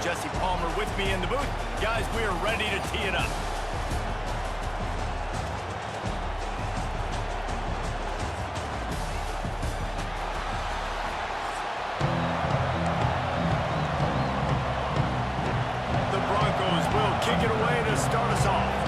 Jesse Palmer with me in the booth. Guys, we are ready to tee it up. The Broncos will kick it away to start us off.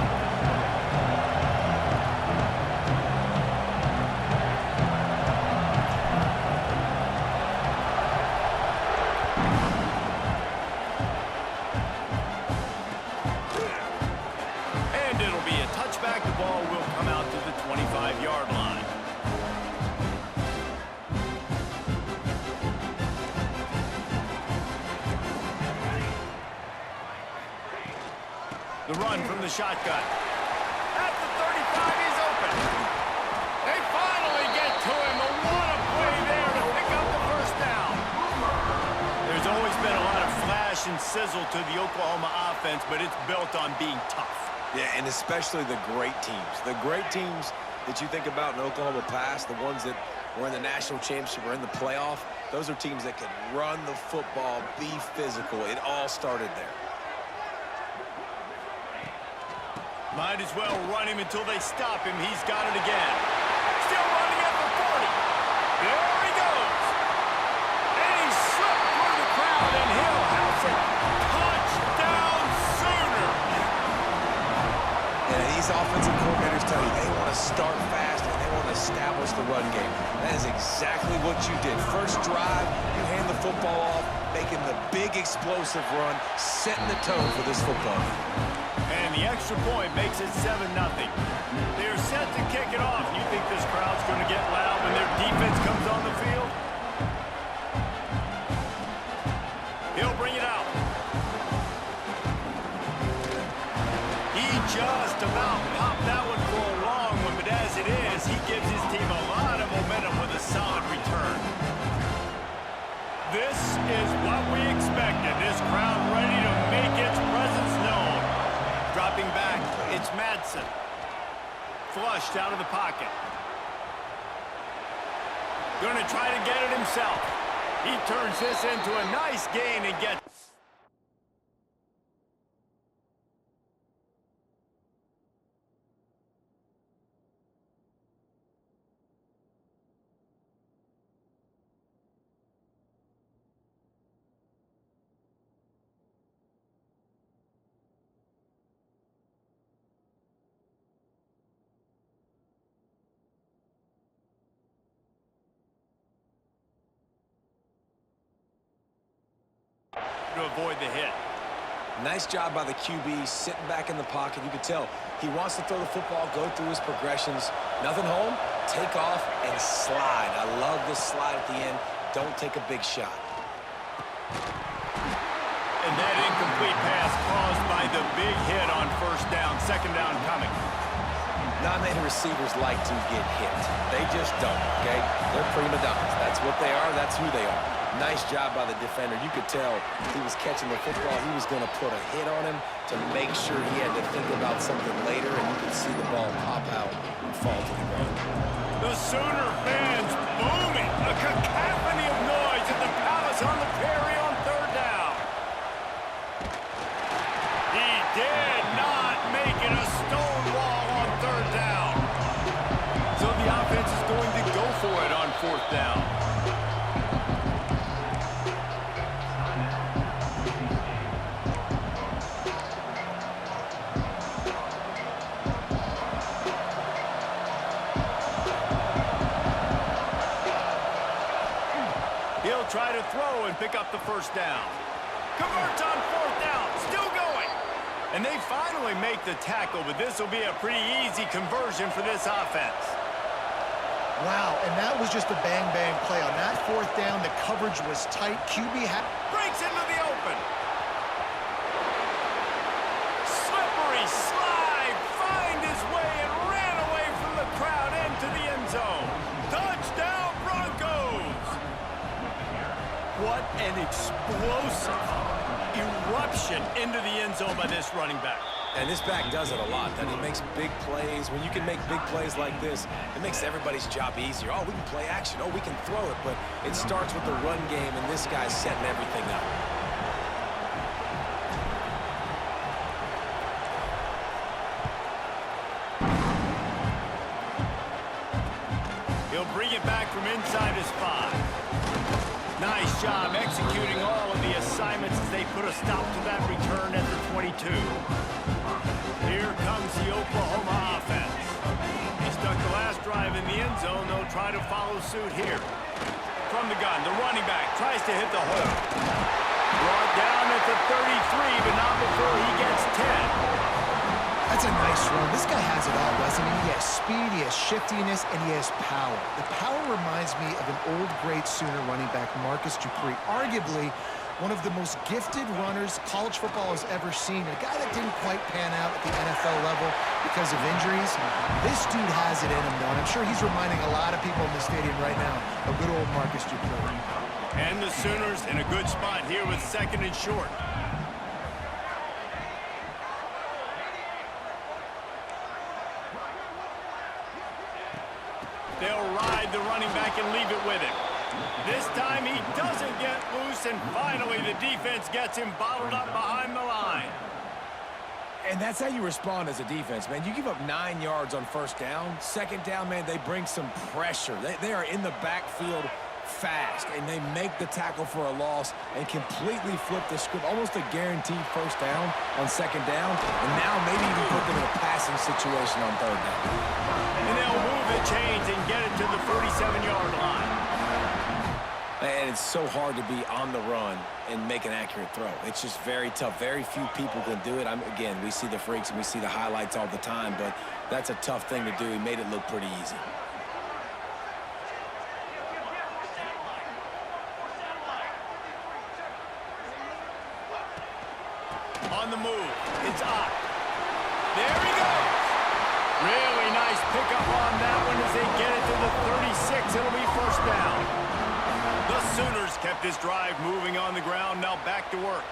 The run from the shotgun. At the 35, he's open. They finally get to him. A what a play there to pick up the first down. There's always been a lot of flash and sizzle to the Oklahoma offense, but it's built on being tough. Yeah, and especially the great teams. The great teams that you think about in Oklahoma past, the ones that were in the national championship or in the playoff, those are teams that can run the football, be physical. It all started there. Might as well run him until they stop him. He's got it again. Still running at the 40. There he goes. And he slipped through the crowd, and he'll house it. Touchdown Sooners. And these offensive coordinators tell you they want to start fast and they want to establish the run game. That is exactly what you did. First drive, you hand the football off, making the big explosive run, setting the tone for this football game. And the extra point makes it 7-0. They're set to kick it off. You think this crowd's going to get loud when their defense comes on the field? He'll bring it out. He just about popped that one for a long one, but as it is, he gives his team a lot of momentum with a solid return. This is what we expected. This crowd ready to make its presence known. Dropping back, it's Madsen. Flushed out of the pocket. Going to try to get it himself. He turns this into a nice gain and gets... to avoid the hit. Nice job by the QB, sitting back in the pocket. You can tell he wants to throw the football, go through his progressions. Nothing home, take off, and slide. I love this slide at the end. Don't take a big shot. And that incomplete pass caused by the big hit on first down. Second down coming. Not many receivers like to get hit. They just don't, okay? They're prima donnas. That's what they are. That's who they are. Nice job by the defender. You could tell he was catching the football. He was going to put a hit on him to make sure he had to think about something later, and you could see the ball pop out and fall to the ground. The Sooner fans booming. A cacophony of noise at the Palace on the Prairie on third down. He did not make it a stonewall on third down. So the offense is going to go for it on fourth down. He'll try to throw and pick up the first down. Converts on fourth down, still going. And they finally make the tackle, but this will be a pretty easy conversion for this offense. Wow, and that was just a bang-bang play. On that fourth down, the coverage was tight. QB breaks into the open. Slippery slide, find his way and ran away from the crowd into the end zone. Touchdown Broncos! What an explosive eruption into the end zone by this running back. And this back does it a lot. That he makes big plays. When you can make big plays like this, it makes everybody's job easier. Oh, we can play action. Oh, we can throw it. But it starts with the run game, and this guy's setting everything up. inside his 5. Nice job executing all of the assignments as they put a stop to that return at the 22. Here comes the Oklahoma offense. They stuck the last drive in the end zone. They'll try to follow suit here. From the gun, the running back tries to hit the hole. Brought down at the 33, but not before he gets 10. That's a nice run. This guy has it all, doesn't he? He has speed, he has shiftiness, and he has power. The power reminds me of an old, great Sooner running back, Marcus Dupree. Arguably one of the most gifted runners college football has ever seen. A guy that didn't quite pan out at the NFL level because of injuries. This dude has it in him, though, and I'm sure he's reminding a lot of people in the stadium right now of good old Marcus Dupree. And the Sooners in a good spot here with 2nd and short. They'll ride the running back and leave it with him. This time he doesn't get loose, and finally the defense gets him bottled up behind the line. And that's how you respond as a defense, man. You give up 9 yards on 1st down. 2nd down, man, they bring some pressure. They are in the backfield fast, and they make the tackle for a loss and completely flip the script. Almost a guaranteed 1st down on 2nd down, and now maybe even put them in a passing situation on 3rd down. And they'll move the chains and get it to the 47-yard line. And it's so hard to be on the run and make an accurate throw. It's just very tough. Very few people can do it. Again, we see the freaks and we see the highlights all the time, but that's a tough thing to do. He made it look pretty easy. On the move, it's Ott. There he goes. Really nice pickup on that one as they get it to the 36. It'll be 1st down. The Sooners kept this drive moving on the ground, now back to work.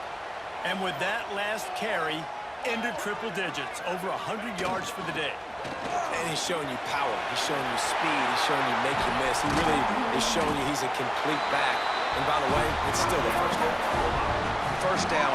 And with that last carry, into triple digits, over 100 yards for the day. And he's showing you power. He's showing you speed. He's showing you make you miss. He really is showing you he's a complete back. And by the way, it's still the 1st down. 1st down,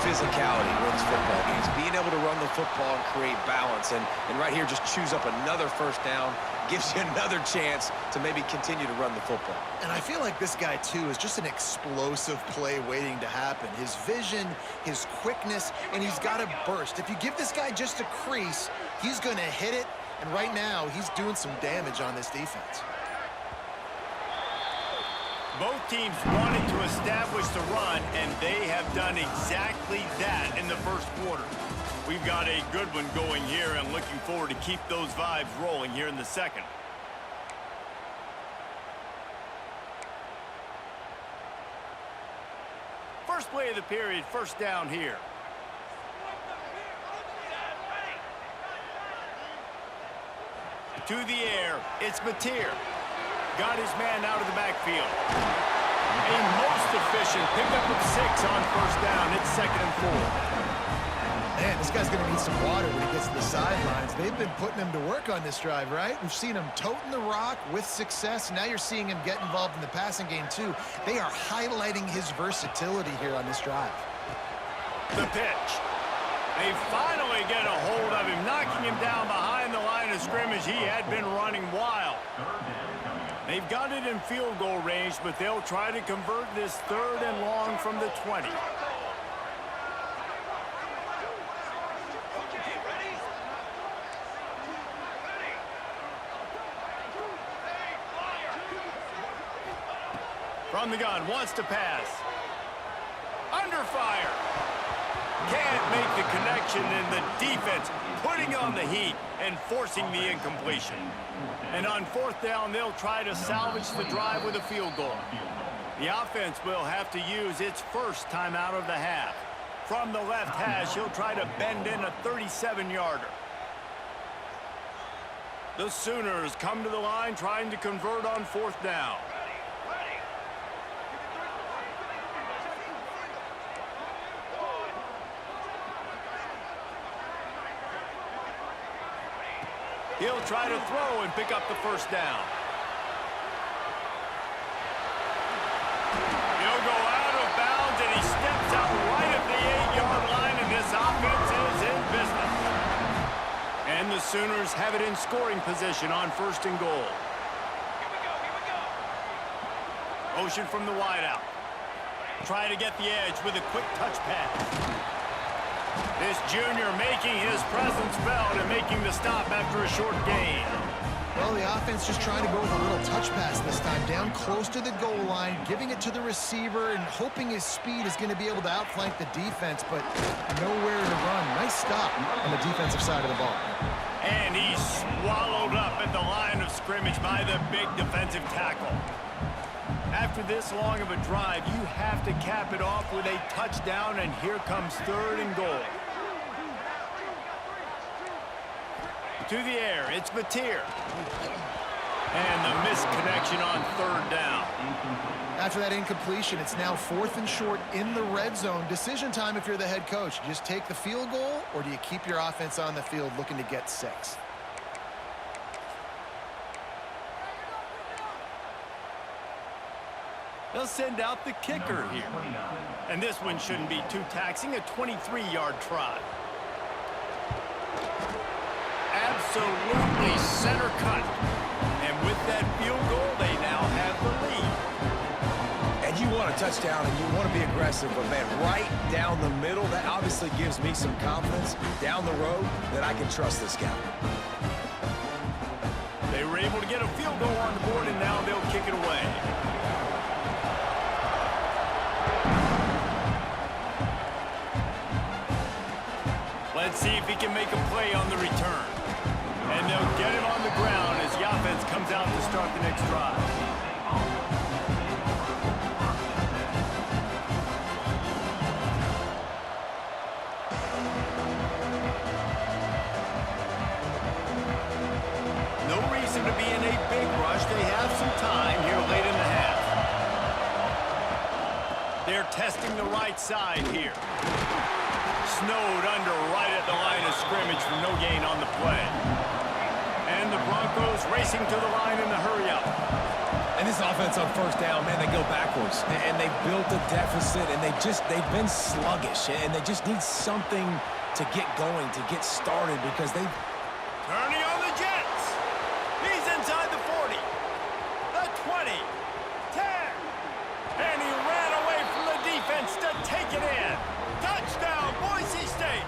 physicality wins football games. Being able to run the football and create balance. And right here, just choose up another 1st down. Gives you another chance to maybe continue to run the football. And I feel like this guy, too, is just an explosive play waiting to happen. His vision, his quickness, and he's got a burst. If you give this guy just a crease, he's going to hit it. And right now, he's doing some damage on this defense. Both teams wanted to establish the run, and they have done exactly that in the 1st quarter. We've got a good one going here and looking forward to keep those vibes rolling here in the 2nd. First play of the period, 1st down here. To the air, it's Mateer. Got his man out of the backfield. A most efficient pickup of 6 on 1st down. It's 2nd and 4. Man, this guy's going to need some water when he gets to the sidelines. They've been putting him to work on this drive, right? We've seen him toting the rock with success. Now you're seeing him get involved in the passing game, too. They are highlighting his versatility here on this drive. The pitch. They finally get a hold of him, knocking him down behind the line of scrimmage. He had been running wild. They've got it in field goal range, but they'll try to convert this 3rd and long from the 20. From the gun, wants to pass. Under fire. Can't make the connection, and the defense putting on the heat and forcing the incompletion. And on 4th down, they'll try to salvage the drive with a field goal. The offense will have to use its 1st timeout of the half. From the left hash, he'll try to bend in a 37-yarder. The Sooners come to the line trying to convert on 4th down. He'll try to throw and pick up the 1st down. He'll go out of bounds, and he steps out right at the 8-yard line, and this offense is in business. And the Sooners have it in scoring position on 1st and goal. Motion from the wideout. Try to get the edge with a quick touch pass. This junior making his presence felt and making the stop after a short gain. Well, the offense just trying to go with a little touch pass this time, down close to the goal line, giving it to the receiver and hoping his speed is going to be able to outflank the defense, but nowhere to run. Nice stop on the defensive side of the ball. And he's swallowed up at the line of scrimmage by the big defensive tackle. After this long of a drive, you have to cap it off with a touchdown, and here comes 3rd and goal. To the air, it's Mateer. And the missed connection on 3rd down. After that incompletion, it's now 4th and short in the red zone. Decision time if you're the head coach. You just take the field goal, or do you keep your offense on the field looking to get 6? They'll send out the kicker here. And this one shouldn't be too taxing, a 23-yard try. Absolutely center cut. And with that field goal, they now have the lead. And you want a touchdown and you want to be aggressive, but man, right down the middle, that obviously gives me some confidence down the road that I can trust this guy. They were able to get a field goal on the board, and now they'll kick it away. Let's see if he can make a play on the return. And they'll get it on the ground as the offense comes out to start the next drive. No reason to be in a big rush. They have some time here late in the half. They're testing the right side here. Snowed under right at the line of scrimmage for no gain on the play. And the Broncos racing to the line in the hurry-up. And this offense on 1st down, man, they go backwards. And they built a deficit, and they've been sluggish. And they just need something to get going, to get started, because they... Turning on the Jets. He's inside the 40. The 20. 10. And he ran away from the defense to take it in. Touchdown, Boise State!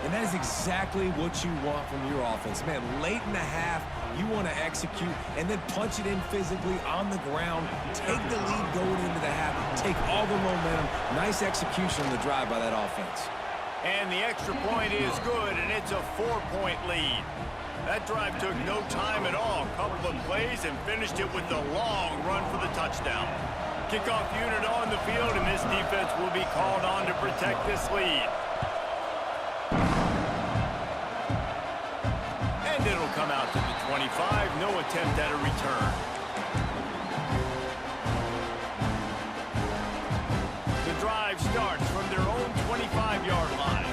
And that is exactly what you want from your offense. Man, late in the half, you want to execute and then punch it in physically on the ground, take the lead going into the half, take all the momentum. Nice execution on the drive by that offense. And the extra point is good, and it's a 4-point lead. That drive took no time at all. Couple of plays and finished it with the long run for the touchdown. Kickoff unit on the field, and this defense will be called on to protect this lead. And it'll come out to the 25. No attempt at a return. The drive starts from their own 25-yard line.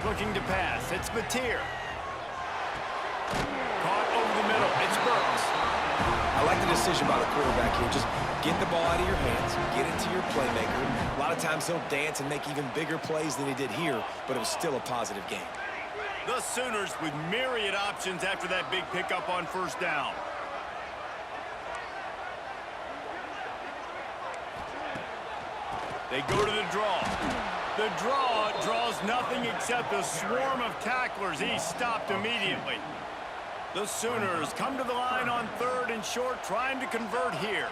Looking to pass. It's Mateer. Caught over the middle. It's Burks. I like the decision by the quarterback here. Just get the ball out of your hands, get it to your playmaker. A lot of times he'll dance and make even bigger plays than he did here, but it was still a positive game. The Sooners with myriad options after that big pickup on 1st down. They go to the draw. The draw draws nothing except a swarm of tacklers. He's stopped immediately. The Sooners come to the line on 3rd and short, trying to convert here.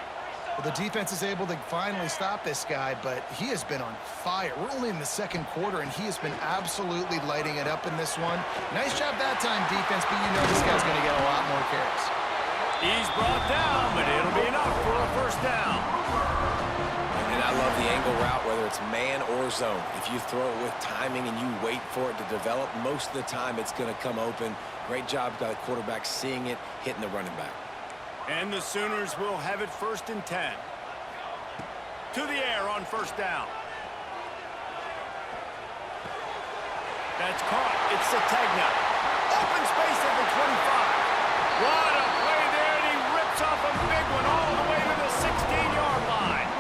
Well, the defense is able to finally stop this guy, but he has been on fire. We're only in the 2nd quarter, and he has been absolutely lighting it up in this one. Nice job that time, defense, but you know this guy's going to get a lot more carries. He's brought down, but it'll be enough for a 1st down. And I love the angle route, whether it's man or zone. If you throw it with timing and you wait for it to develop, most of the time it's going to come open. Great job by the quarterback seeing it, hitting the running back. And the Sooners will have it 1st and 10. To the air on 1st down. That's caught. It's Sategna. Open space at the 25. What a play there, and he rips off a big one all the way to the 16-yard line.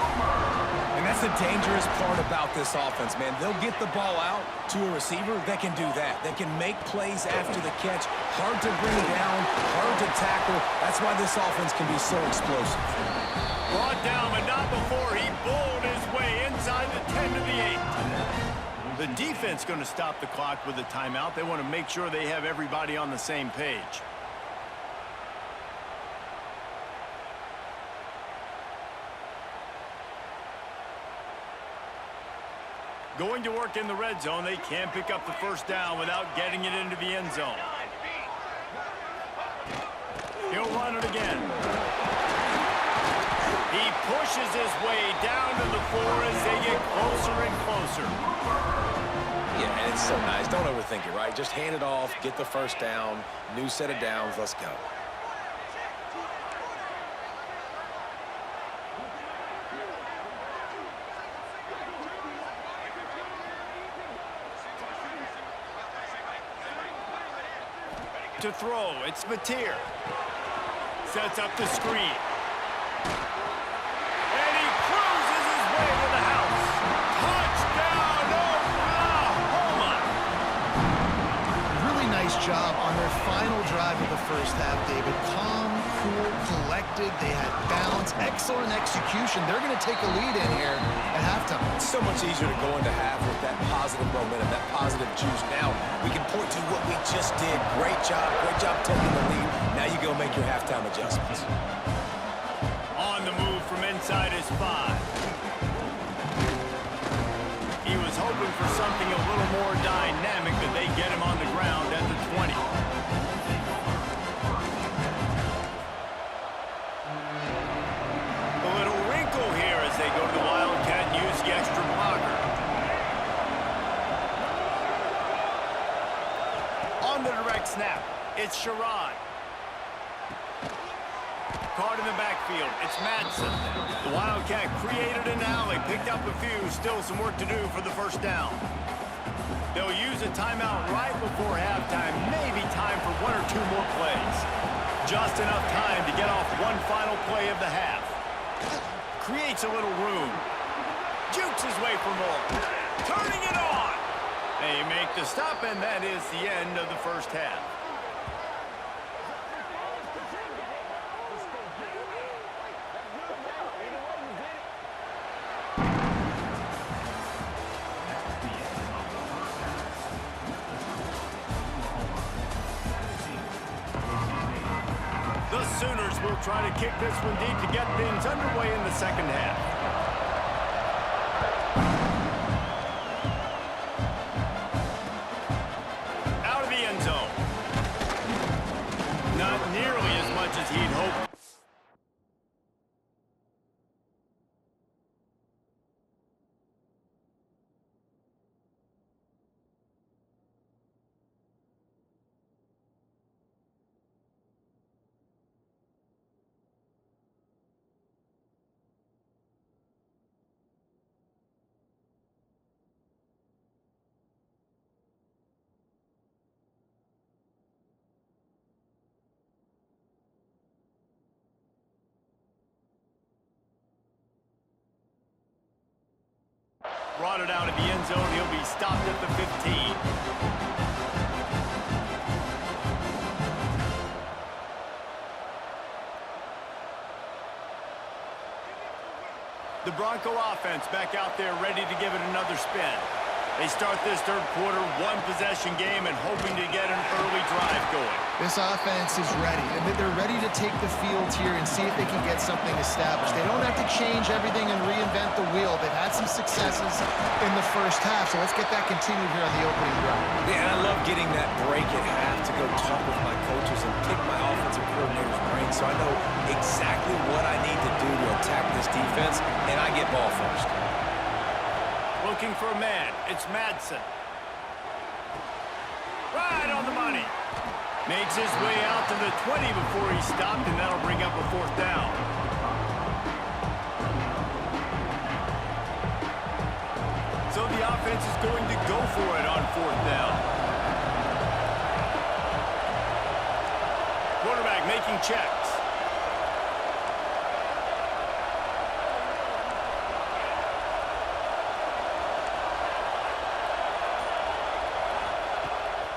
And That's the dangerous part about this offense, man. They'll get the ball out to a receiver that can do that. They can make plays after the catch. Hard to bring down, hard to tackle. That's why this offense can be so explosive. Brought down, but not before he bowled his way inside the 10 to the 8. The defense going to stop the clock with a timeout. They want to make sure they have everybody on the same page. Going to work in the red zone. They can't pick up the first down without getting it into the end zone. He'll run it again. He pushes his way down to the 4 as they get closer and closer. Yeah, and it's so nice. Don't overthink it, right? Just hand it off, get the first down, new set of downs, let's go. To throw, it's Mateer. Sets up the screen. And he cruises his way to the house. Touchdown, Oklahoma! Really nice job on their final drive of the first half, David. Calm, cool, collected. They had balance, excellent execution. They're going to take a lead in here at halftime. It's so much easier to go into half with that positive momentum, that positive juice. Now we can point to what we just did. Great job taking the lead. Now you go make your halftime adjustments. On the move from inside his 5. He was hoping for something a little more dynamic, but they get him on the ground at the 20. A little wrinkle here as they go to the Wildcat and use the extra blocker. On the direct snap, it's Sherrod. Caught in the backfield, it's Madsen. The Wildcat created an alley, picked up a few, still some work to do for the first down. They'll use a timeout right before halftime, maybe time for 1 or 2 more plays. Just enough time to get off one final play of the half. Creates a little room. Jukes his way for more. Turning it on. They make the stop, and that is the end of the first half. The Sooners will try to kick this one deep to get things underway in the second half. Out of the end zone. Not nearly as much as he'd hoped. Brought it out of the end zone. He'll be stopped at the 15. The Bronco offense back out there ready to give it another spin. They start this third quarter, 1-possession game, and hoping to get an early drive going. This offense is ready, and they're ready to take the field here and see if they can get something established. They don't have to change everything and reinvent the wheel. They've had some successes in the first half, so let's get that continued here on the opening drive. Yeah, and I love getting that break at half to go talk with my coaches and pick my offensive coordinator's brain so I know exactly what I need to do to attack this defense, and I get ball first. Looking for a man. It's Madsen. Right on the money. Makes his way out to the 20 before he stopped, and that'll bring up a 4th down. So the offense is going to go for it on 4th down. Quarterback making checks.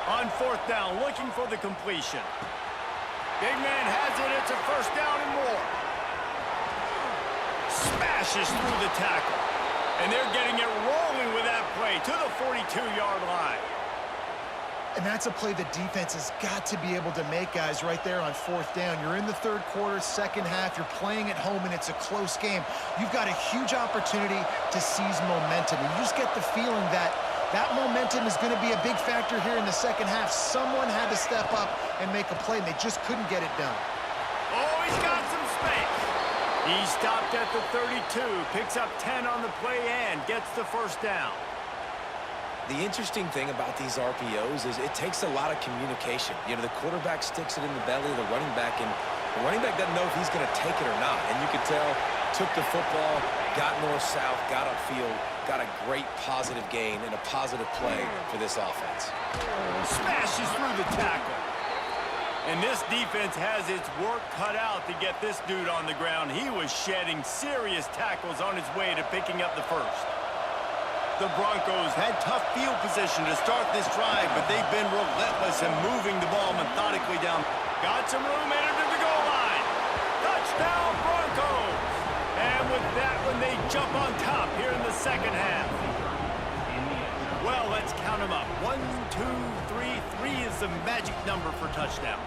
On 4th down, looking for the completion. Big man has it. It's a 1st down and more. Smashes through the tackle. And they're getting it rolling with that play to the 42-yard line. And that's a play the defense has got to be able to make, guys, right there on 4th down. You're in the 3rd quarter, 2nd half. You're playing at home, and it's a close game. You've got a huge opportunity to seize momentum. And you just get the feeling that that momentum is going to be a big factor here in the 2nd half. Someone had to step up and make a play, and they just couldn't get it done. Oh, he's got some space. He stopped at the 32, picks up 10 on the play, and gets the 1st down. The interesting thing about these RPOs is it takes a lot of communication. You know, the quarterback sticks it in the belly of the running back, and the running back doesn't know if he's going to take it or not. And you could tell, took the football, got north-south, got upfield, got a great positive gain and a positive play for this offense. Smashes through the tackle. And this defense has its work cut out to get this dude on the ground. He was shedding serious tackles on his way to picking up the 1st. The Broncos had tough field position to start this drive, but they've been relentless in moving the ball methodically down. Got some room, entered the goal line. Touchdown, Broncos! And with that one, they jump on top here in the 2nd half. Well, let's count them up. 1, 2, 3. 3 is the magic number for touchdowns.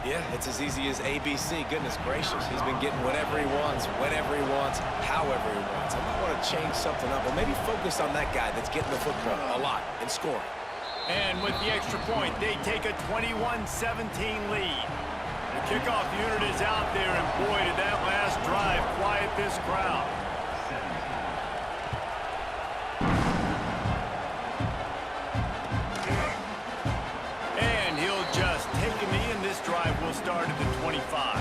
Yeah, it's as easy as ABC. Goodness gracious. He's been getting whatever he wants, whenever he wants, however he wants. I might want to change something up, or maybe focus on that guy that's getting the football a lot and scoring. And with the extra point, they take a 21-17 lead. The kickoff unit is out there, and boy, did that last drive quiet this crowd. And he'll just take a knee, and this drive will start at the 25.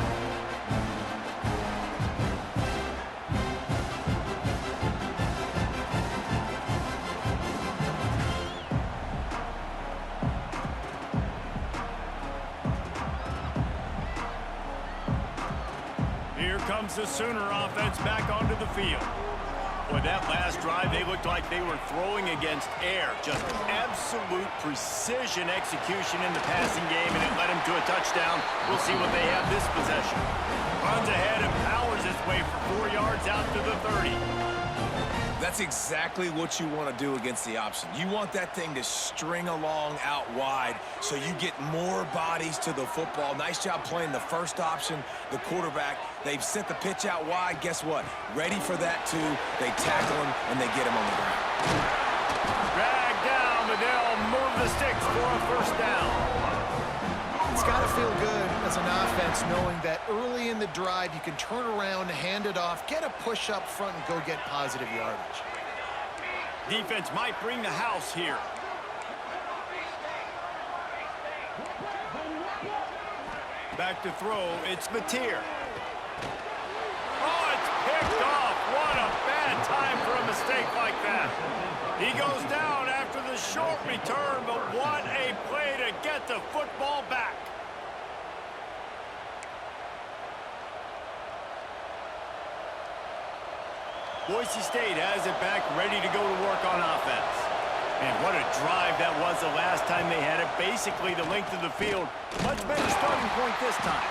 Here comes the Sooner offense back onto the field. Boy, that last drive, they looked like they were throwing against air. Just absolute precision execution in the passing game, and it led them to a touchdown. We'll see what they have this possession. Runs ahead and powers his way for 4 yards out to the 30. That's exactly what you want to do against the option. You want that thing to string along out wide so you get more bodies to the football. Nice job playing the first option, the quarterback. They've sent the pitch out wide. Guess what? Ready for that, too. They tackle him, and they get him on the ground. Dragged down, but they'll move the sticks for a 1st down. It's got to feel good as an offense knowing that early in the drive you can turn around, hand it off, get a push up front, and go get positive yardage. Defense might bring the house here. Back to throw, it's Mateer. Oh, it's picked off. What a bad time for a mistake like that. He goes down after the short return, but what a play to get the football back. Boise State has it back, ready to go to work on offense. And what a drive that was the last time they had it. Basically the length of the field. Much better starting point this time.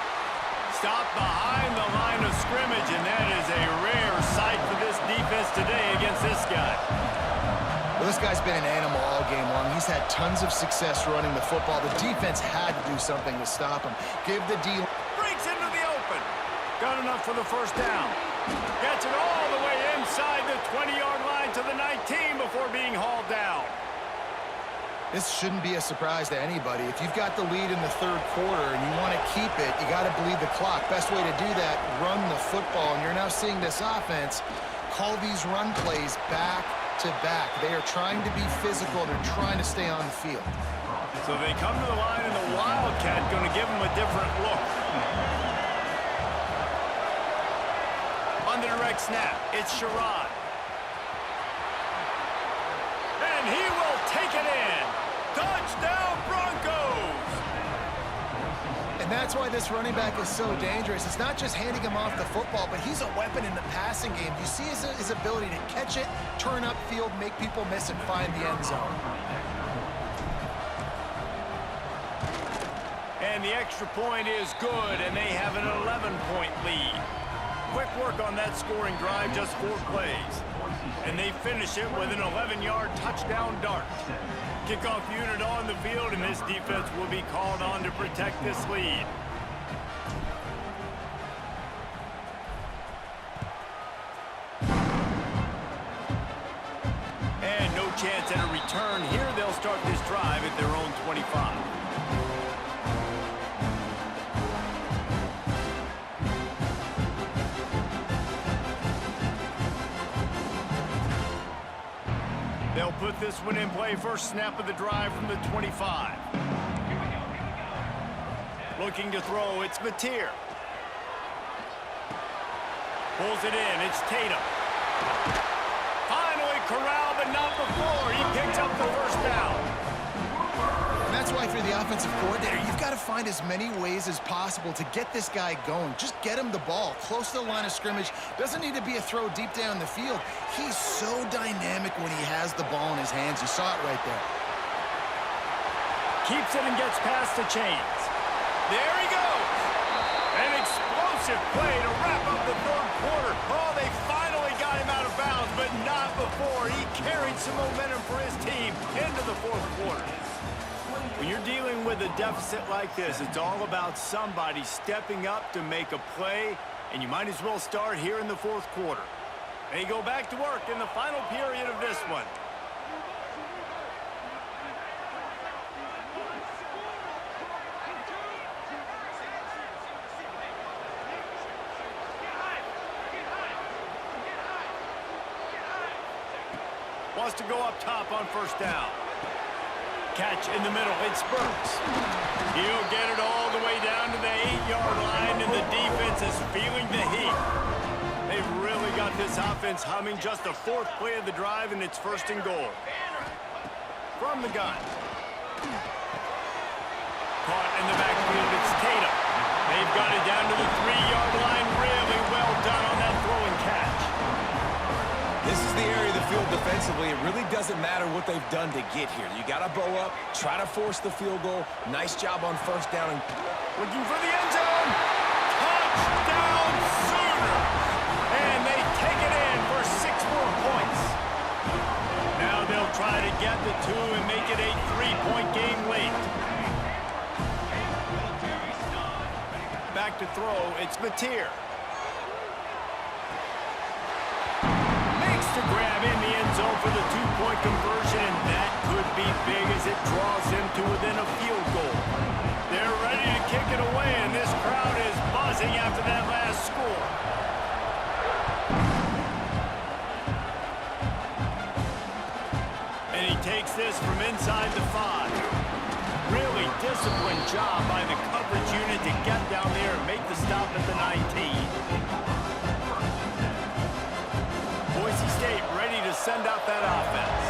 Stop behind the line of scrimmage, and that is a rare sight for this defense today against this guy. Well, this guy's been an animal all game long. He's had tons of success running the football. The defense had to do something to stop him. Give the D. Breaks into the open. Got enough for the 1st down. Gets it all the way inside the 20-yard line to the 19 before being hauled down. This shouldn't be a surprise to anybody. If you've got the lead in the 3rd quarter and you want to keep it, you got to bleed the clock. Best way to do that, run the football. And you're now seeing this offense call these run plays back to back. They are trying to be physical. They're trying to stay on the field. So they come to the line, and the Wildcat going to give them a different look. On the direct snap, it's Sherrod. And he will take it in. Touchdown, Broncos! And that's why this running back is so dangerous. It's not just handing him off the football, but he's a weapon in the passing game. You see his ability to catch it, turn upfield, make people miss, and find the end zone. And the extra point is good, and they have an 11-point lead. Quick work on that scoring drive, just 4 plays. And they finish it with an 11-yard touchdown dart. Kickoff unit on the field, and this defense will be called on to protect this lead. And no chance at a return here. They'll start this drive at their own 25. They'll put this one in play. First snap of the drive from the 25. Looking to throw, it's Mateer. Pulls it in, it's Tatum. Finally corralled, but not before. He picks up the first down. And that's why, if you're the offensive coordinator, you've got to find as many ways as possible to get this guy going. Just get him the ball close to the line of scrimmage. Doesn't need to be a throw deep down the field. He's so dynamic when he has the ball in his hands. You saw it right there. Keeps it and gets past the chains. There he goes. An explosive play to wrap up the third quarter. Oh, they finally got him out of bounds, but not before. He carried some momentum for his team into the fourth quarter. When you're dealing with a deficit like this, it's all about somebody stepping up to make a play, and you might as well start here in the fourth quarter. They go back to work in the final period of this one. Wants to go up top on first down. Catch in the middle, it's Burks. He'll get it all the way down to the 8-yard line, and the defense is feeling the heat. They've really got this offense humming. Just the 4th play of the drive, and it's first and goal. From the gun. Caught in the backfield, it's Tatum. They've got it down to the 3-yard line. Really well done on that throw and catch. This is the area of the field defensively. It really doesn't matter what they've done to get here. You got to bow up, try to force the field goal. Nice job on first down. Looking for the end zone. Touchdown Sooner. And they take it in for 6 more points. Now they'll try to get the 2 and make it a 3-point game late. Back to throw, it's Mateer. To grab in the end zone for the 2-point conversion, and that could be big as it draws him to within a field goal. They're ready to kick it away, and this crowd is buzzing after that last score. And he takes this from inside the 5. Really disciplined job by the coverage unit to get down there and make the stop at the 19. Boise State ready to send out that offense.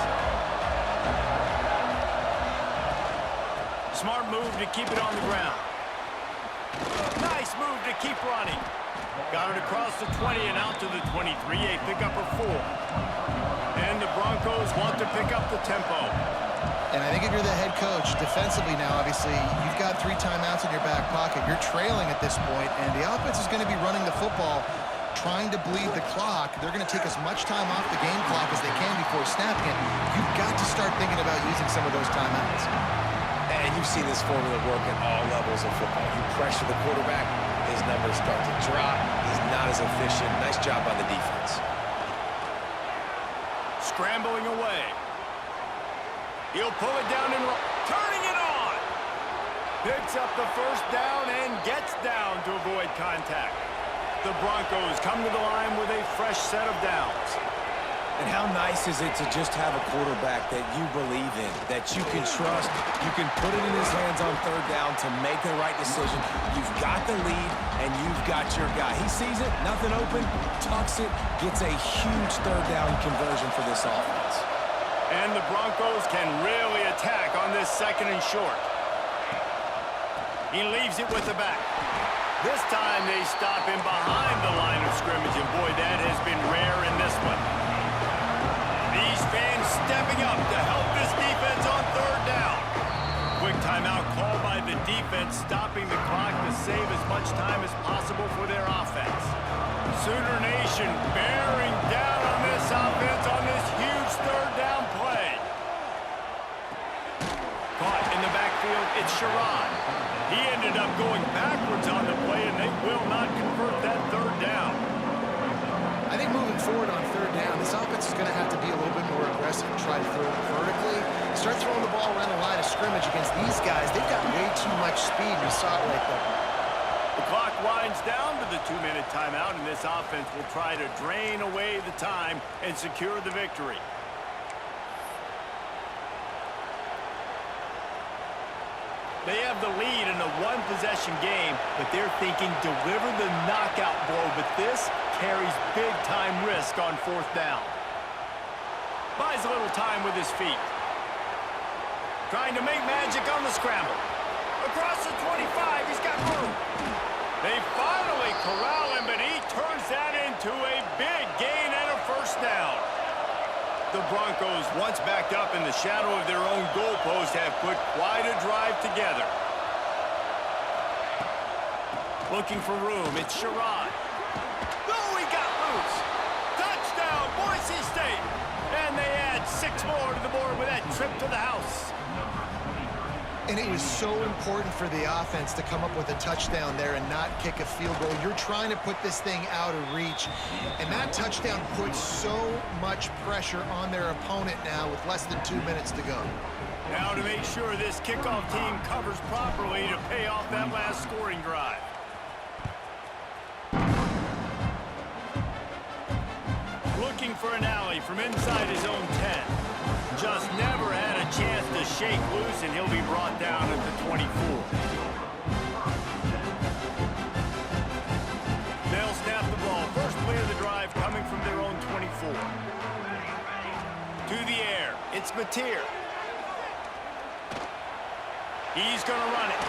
Smart move to keep it on the ground. Nice move to keep running. Got it across the 20 and out to the 23, a pickup of 4. And the Broncos want to pick up the tempo. And I think if you're the head coach, defensively now, obviously, you've got 3 timeouts in your back pocket. You're trailing at this point, and the offense is going to be running the football, trying to bleed the clock. They're going to take as much time off the game clock as they can before snapping it. You've got to start thinking about using some of those timeouts. And you've seen this formula work at all levels of football. You pressure the quarterback, his numbers start to drop. He's not as efficient. Nice job by the defense. Scrambling away. He'll pull it down and turning it on. Picks up the first down and gets down to avoid contact. The Broncos come to the line with a fresh set of downs. And how nice is it to just have a quarterback that you believe in, that you can trust, you can put it in his hands on third down to make the right decision. You've got the lead, and you've got your guy. He sees it, nothing open, tucks it, gets a huge third down conversion for this offense. And the Broncos can really attack on this 2nd and short. He leaves it with the back. This time they stop him behind the line of scrimmage, and boy, that has been rare in this one. These fans stepping up to help this defense on third down. Quick timeout called by the defense stopping the clock to save as much time as possible for their offense. Sooner Nation bearing down on this offense on this huge third down play. Caught in the backfield, it's Sherrod. He ended up going backwards on the play, and they will not convert that third down. I think moving forward on third down, this offense is going to have to be a little bit more aggressive and try to throw it vertically. Start throwing the ball around the line of scrimmage against these guys. They've got way too much speed. You saw it right there. The clock winds down to the 2-minute timeout, and this offense will try to drain away the time and secure the victory. They have the lead in a one-possession game, but they're thinking deliver the knockout blow, but this carries big-time risk on fourth down. Buys a little time with his feet. Trying to make magic on the scramble. Across the 25, he's got room. They finally corral him, but he turns that into a big gain and a first down. The Broncos, once backed up in the shadow of their own goalpost, have put quite a drive together. Looking for room, it's Sherrod. Oh, he got loose. Touchdown, Boise State. And they add 6 more to the board with that trip to the house. And it was so important for the offense to come up with a touchdown there and not kick a field goal. You're trying to put this thing out of reach, and that touchdown puts so much pressure on their opponent now with less than 2 minutes to go. Now to make sure this kickoff team covers properly to pay off that last scoring drive. Looking for an alley from inside his own 10. Just never had a chance to shake loose, and he'll be brought down at the 24. They'll snap the ball. First play of the drive coming from their own 24. To the air. It's Mateer. He's going to run it.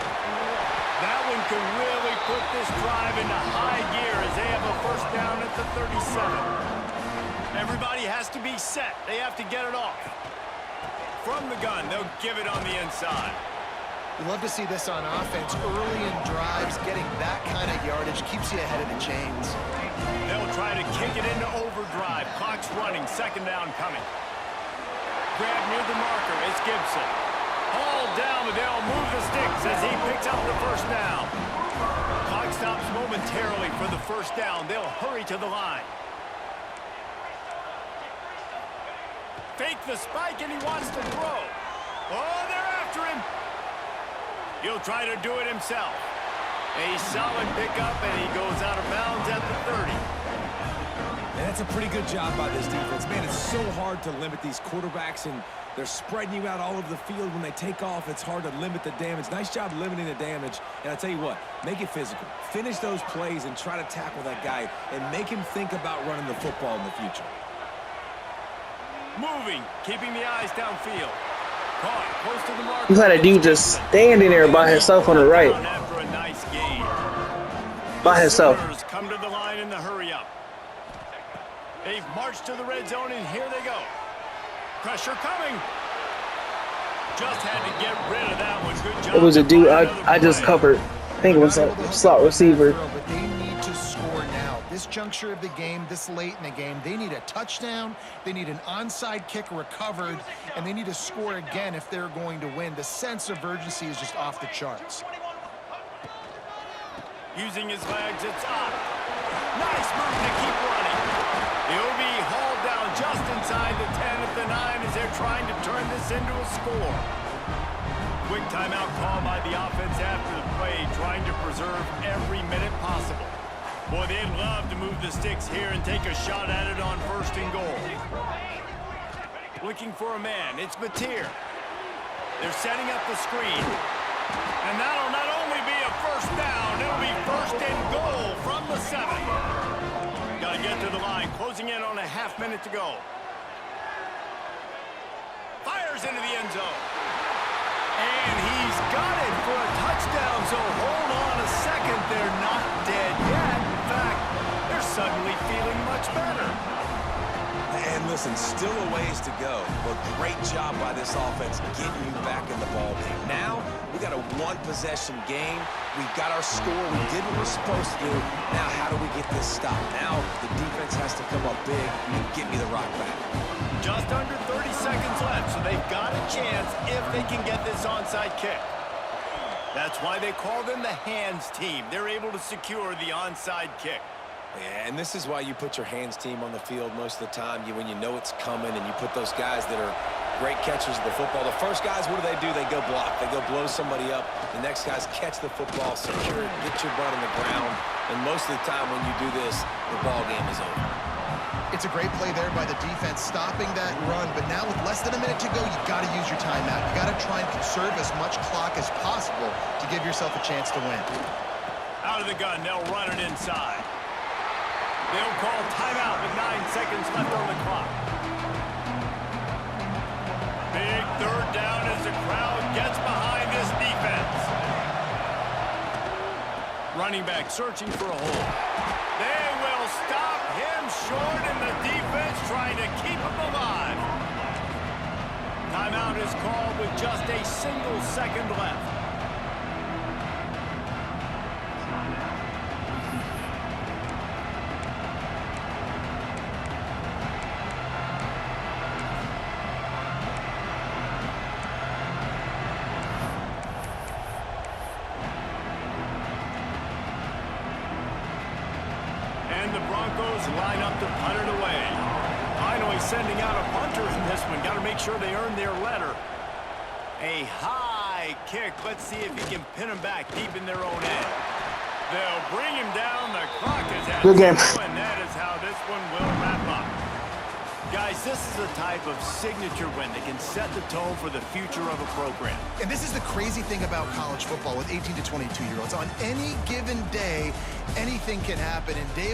That one could really put this drive into high gear as they have a first down at the 37. Everybody has to be set. They have to get it off. From the gun, they'll give it on the inside. You love to see this on offense. Early in drives, getting that kind of yardage keeps you ahead of the chains. They'll try to kick it into overdrive. Clock's running. Second down coming. Grab near the marker. It's Gibson. Hauled down, but they'll move the sticks as he picks up the first down. Clock stops momentarily for the first down. They'll hurry to the line. Fake the spike, and he wants to throw. Oh, they're after him. He'll try to do it himself. A solid pickup, and he goes out of bounds at the 30. And that's a pretty good job by this defense. Man, it's so hard to limit these quarterbacks, and they're spreading you out all over the field. When they take off, it's hard to limit the damage. Nice job limiting the damage. And I tell you what, make it physical. Finish those plays and try to tackle that guy and make him think about running the football in the future. Moving, keeping the eyes downfield. Caught close to the mark. You had a dude just standing there by himself on the right. After a nice gain. By himself. Sooners come to the line in the hurry up. They've marched to the red zone, and here they go. Pressure coming. Just had to get rid of that one. Good job. It was a dude I just covered. I think it was a slot receiver. But they need to score now. This juncture of the game, this late in the game, they need a touchdown, they need an onside kick recovered, and they need to score again if they're going to win. The sense of urgency is just off the charts. Using his legs, it's up. Nice move to keep running. He'll be hauled down just inside the 10 at the 9 as they're trying to turn this into a score. Quick timeout call by the offense after the play, trying to preserve every minute possible. Boy, they'd love to move the sticks here and take a shot at it on first and goal. Looking for a man, it's Mateer. They're setting up the screen. And that'll not only be a first down, it'll be first and goal from the 7. Got to get to the line, closing in on a half minute to go. Fires into the end zone. And he's got it for a touchdown, so hold on a second. They're not dead yet. In fact, they're suddenly feeling much better. And listen, still a ways to go, but great job by this offense getting you back in the ball game. Now, we got a one-possession game. We got our score. We did what we're supposed to do. Now, how do we get this stopped? Now, the defense has to come up big and get me the rock back. Just under 30 seconds left, so they've got a chance if they can get this onside kick. That's why they call them the hands team. They're able to secure the onside kick. Yeah, and this is why you put your hands team on the field most of the time. When you know it's coming, and you put those guys that are great catchers of the football. The first guys, what do? They go block. They go blow somebody up. The next guys catch the football, secure it, get your butt on the ground. And most of the time when you do this, the ball game is over. It's a great play there by the defense, stopping that run. But now with less than a minute to go, you got to use your timeout. You got to try and conserve as much clock as possible to give yourself a chance to win. Out of the gun, they'll run it inside. They'll call timeout with 9 seconds left on the clock. Big third down as the crowd gets behind this defense. Running back searching for a hole. They will stop him short, and the defense trying to keep him alive. Timeout is called with just a single second left. And the Broncos line up to punt it away. Finally sending out a punter in this one. Got to make sure they earn their letter. A high kick. Let's see if he can pin them back deep in their own end. They'll bring him down. The clock is at 2, and that is how this one will wrap up. Guys, this is a type of signature win that can set the tone for the future of a program. And this is the crazy thing about college football with 18 to 22-year-olds. On any given day, anything can happen. And Dave